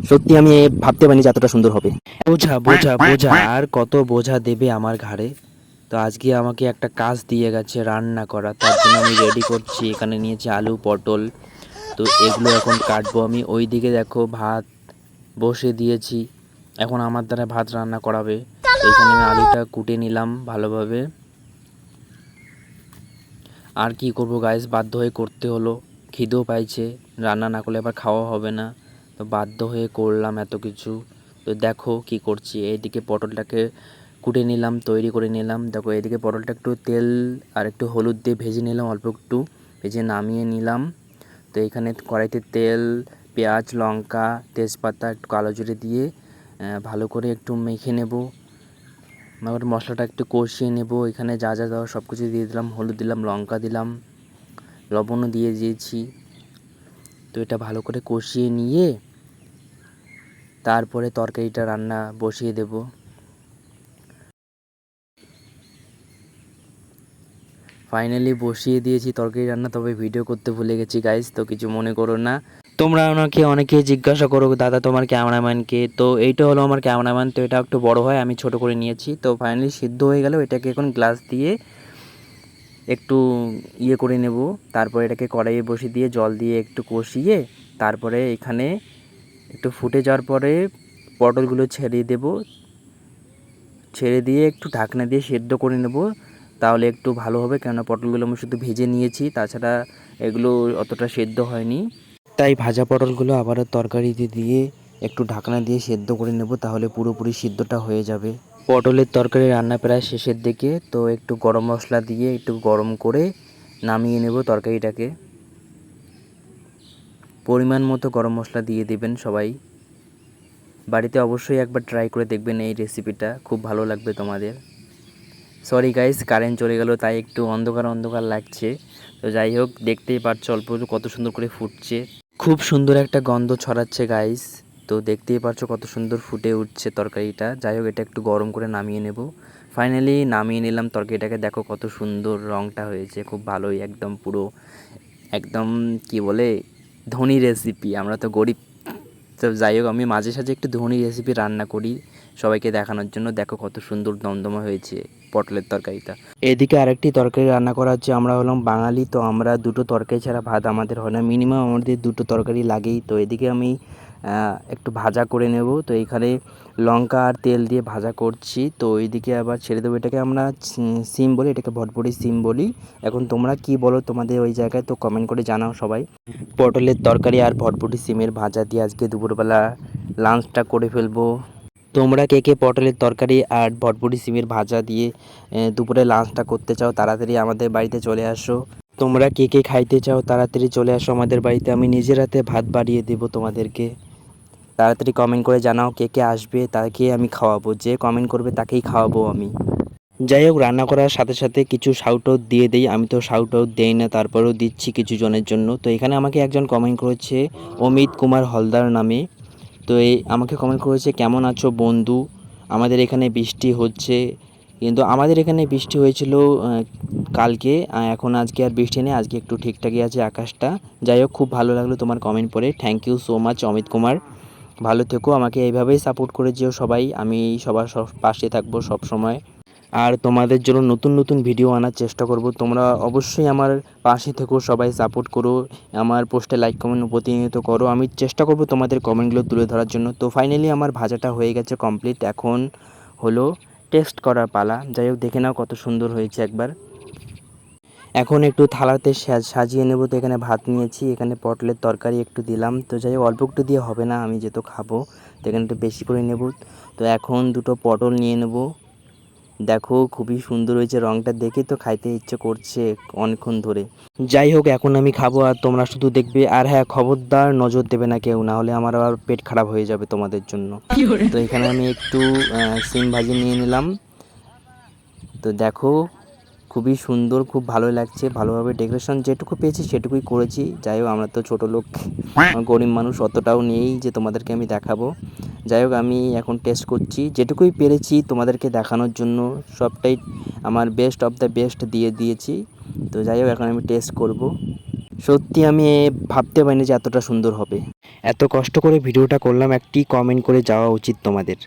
সত্যি আমি ভাবতে পারিনি যে এতটা সুন্দর হবে। বোঝা বোঝা বোঝা আর কত বোঝা দেবে আমার ঘাড়ে। তো আজকে আমাকে একটা কাজ দিয়ে গেছে রান্না করা, তার জন্য আমি রেডি করছি। এখানে নিয়েছি আলু পটল, তো এগুলো এখন কাটবো আমি। ওই দিকে দেখো ভাত বসে দিয়েছি, এখন আমার দ্বারা ভাত রান্না করাবে। তো এখানে আমি আলুটা কুটে নিলাম ভালোভাবে। আর কি করব গাইস, বাধ্য হয়ে করতে হলো, খিদেও পাইছে, রান্না না করলে আবার খাওয়া হবে না, তো বাধ্য হয়ে করলাম এত কিছু। তো দেখো কি করছি, এইদিকে পটলটাকে কুটে নিলাম, তৈরি করে নিলাম। দেখো এইদিকে পটলটা একটু তেল আর একটু হলুদ দিয়ে ভেজে নিলাম, অল্প একটু ভেজে নামিয়ে নিলাম। তো এখানে কড়াইতে তেল, পেঁয়াজ, লঙ্কা, তেজপাতা, একটু কালো জিরে দিয়ে ভালো করে একটু মেখে নেব। আমার মশলাটা একটু কষিয়ে নেব। এখানে যা যা দেওয়া সব কিছু দিয়ে দিলাম, হলুদ দিলাম, লঙ্কা দিলাম, লবণও দিয়ে দিয়েছি। তো এটা ভালো করে কষিয়ে নিয়ে তারপরে তরকারিটা রান্না বসিয়ে দেব। ফাইনালি বসিয়ে দিয়েছি তরকারি রান্না, তবে ভিডিও করতে ভুলে গেছি গাইস, তো কিছু মনে করো না। তোমরা অনেকে জিজ্ঞাসা করো দাদা তোমার ক্যামেরাম্যানকে, তো এইটা হলো আমার ক্যামেরাম্যান। তো এটা একটু বড় হয়, আমি ছোট করে নিয়েছি। তো ফাইনালি সিদ্ধ হয়ে গেল, এটাকে এখন গ্লাস দিয়ে একটু করে নেব। তারপরে এটাকে কড়াইয়ে বসিয়ে দিয়ে জল দিয়ে একটু কষিয়ে তারপরে এখানে একটু ফুটে যাওয়ার পরে পটলগুলো ছেড়ে দেব। ছেড়ে দিয়ে একটু ঢাকনা দিয়ে সেদ্ধ করে নেব, তাহলে একটু ভালো হবে। কেননা পটলগুলো আমি শুধু ভেজে নিয়েছি, তাছাড়া এগুলো অতটা সেদ্ধ হয়নি। তাই ভাজা পটলগুলো আবারও তরকারিতে দিয়ে একটু ঢাকনা দিয়ে সেদ্ধ করে নেব, তাহলে পুরোপুরি সিদ্ধটা হয়ে যাবে। পটলের তরকারি রান্না প্রায় শেষের দিকে, তো একটু গরম মশলা দিয়ে একটু গরম করে নামিয়ে নেব তরকারিটাকে। পরিমাণ মতো গরম মশলা দিয়ে দেবেন সবাই। বাড়িতে অবশ্যই একবার ট্রাই করে দেখবেন এই রেসিপিটা, খুব ভালো লাগবে তোমাদের। সরি গাইস, কারেন্ট চলে গেল তাই একটু অন্ধকার অন্ধকার লাগছে। তো যাই হোক, দেখতেই পারছো অল্প কত সুন্দর করে ফুটছে, খুব সুন্দর একটা গন্ধ ছড়াচ্ছে গাইস। তো দেখতেই পারছো কত সুন্দর ফুটে উঠছে তরকারিটা। যাই হোক, এটা একটু গরম করে নামিয়ে নেব। ফাইনালি নামিয়ে নিলাম তরকারিটাকে। দেখো কত সুন্দর রঙটা হয়েছে, খুব ভালোই, একদম পুরো একদম কি বলে ধনী রেসিপি। আমরা তো গরিব। তো যাই হোক, আমি মাঝে সাঝে একটু ধনী রেসিপি রান্না করি সবাইকে দেখানোর জন্য। দেখো কত সুন্দর দমদমা হয়েছে পটলের তরকারিটা। এদিকে আরেকটি তরকারি রান্না করা হচ্ছে। আমরা হলাম বাঙালি, তো আমরা দুটো তরকারি ছাড়া ভাত আমাদের হয় না, মিনিমাম আমাদের দুটো তরকারি লাগেই। তো এদিকে আমি একটু ভাজা করে নেব। তো এইখানে লঙ্কা আর তেল দিয়ে ভাজা করছি। তো এইদিকে আবার ছেড়ে দেবো। এটাকে আমরা সিম বলি, এটাকে ভটভটি সিম বলি। এখন তোমরা কি বলো তোমাদের ওই জায়গায়, তো কমেন্ট করে জানাও সবাই। পটলের তরকারি আর ভটভটি সিমের ভাজা দিয়ে আজকে দুপুরবেলা লাঞ্চটা করে ফেলবো। তোমরা কে কে পটলের তরকারি আর ভটভটি সিমের ভাজা দিয়ে দুপুরে লাঞ্চটা করতে চাও, তাড়াতাড়ি আমাদের বাড়িতে চলে আসো। তোমরা কে কে খাইতে চাও তাড়াতাড়ি চলে আসো আমাদের বাড়িতে, আমি নিজের হাতে ভাত বাড়িয়ে দেবো তোমাদেরকে। তাড়াতাড়ি কমেন্ট করে জানাও কে কে আসবে, তাকে আমি খাওয়াবো। যে কমেন্ট করবে তাকেই খাওয়াবো আমি। যাই হোক, রান্না করার সাথে সাথে কিছু শাউট আউট দিয়ে দেই। আমি তো শাউট আউট দেই না, তারপরেও দিচ্ছি কিছু জনের জন্য। তো এখানে আমাকে একজন কমেন্ট করেছে অমিত কুমার হলদার নামে। তো এই আমাকে কমেন্ট করেছে, কেমন আছো বন্ধু, আমাদের এখানে বৃষ্টি হচ্ছে। কিন্তু আমাদের এখানে বৃষ্টি হয়েছিল কালকে, এখন আজকে আর বৃষ্টি নেই, আজকে একটু ঠিকঠাকই আছে আকাশটা। যাই হোক, খুব ভালো লাগলো তোমার কমেন্ট পড়ে, thank you so much Amit Kumar. ভালো থেকো, আমাকে এইভাবেই সাপোর্ট করে যেও সবাই, আমি সবার পাশে থাকবো সব সময়। আর তোমাদের জন্য নতুন নতুন ভিডিও আনার চেষ্টা করব। তোমরা অবশ্যই আমার পাশে থেকো, সবাই সাপোর্ট করো, আমার পোস্টে লাইক কমেন্ট প্রতিনিয়ত করো। আমি চেষ্টা করব তোমাদের কমেন্টগুলো তুলে ধরার জন্য। তো ফাইনালি আমার ভাজাটা হয়ে গেছে কমপ্লিট, এখন হলো টেস্ট করার পালা। যাই হোক, দেখে নাও কত সুন্দর হয়েছে একবার। এখন একটু থালাতে সাজিয়ে নেব। তো এখানে ভাত নিয়েছি, এখানে পটলের তরকারি একটু দিলাম। তো যাই হোক, অল্প একটু দিয়ে হবে না, আমি যেহেতু খাবো তো এখানে একটু বেশি করে নেব। তো এখন দুটো পটল নিয়ে নেব। দেখো খুবই সুন্দর হয়েছে, রঙটা দেখে তো খাইতে ইচ্ছে করছে অনেকক্ষণ ধরে। যাই হোক, এখন আমি খাবো আর তোমরা শুধু দেখবে। আর হ্যাঁ, খবরদার নজর দেবে না কেউ, না হলে আমার আবার পেট খারাপ হয়ে যাবে তোমাদের জন্য। তো এখানে আমি একটু সিম ভাজি নিয়ে নিলাম। তো দেখো খুবই সুন্দর, খুব ভালো লাগছে, ভালোভাবে ডেকোরেশন যেটুকু পেয়েছি সেটুকুই করেছি। যাই হোক, আমরা তো ছোটো লোক, গরিব মানুষ, অতটাও নেই যে তোমাদেরকে আমি দেখাবো। যাই হোক, আমি এখন টেস্ট করছি, যেটুকুই পেরেছি তোমাদেরকে দেখানোর জন্য সবটাই আমার বেস্ট অফ দ্য বেস্ট দিয়ে দিয়েছি। তো যাই হোক, এখন আমি টেস্ট করব। সত্যি আমি ভাবতে পারিনি যে এতটা সুন্দর হবে। এত কষ্ট করে ভিডিওটা করলাম, একটি কমেন্ট করে যাওয়া উচিত তোমাদের।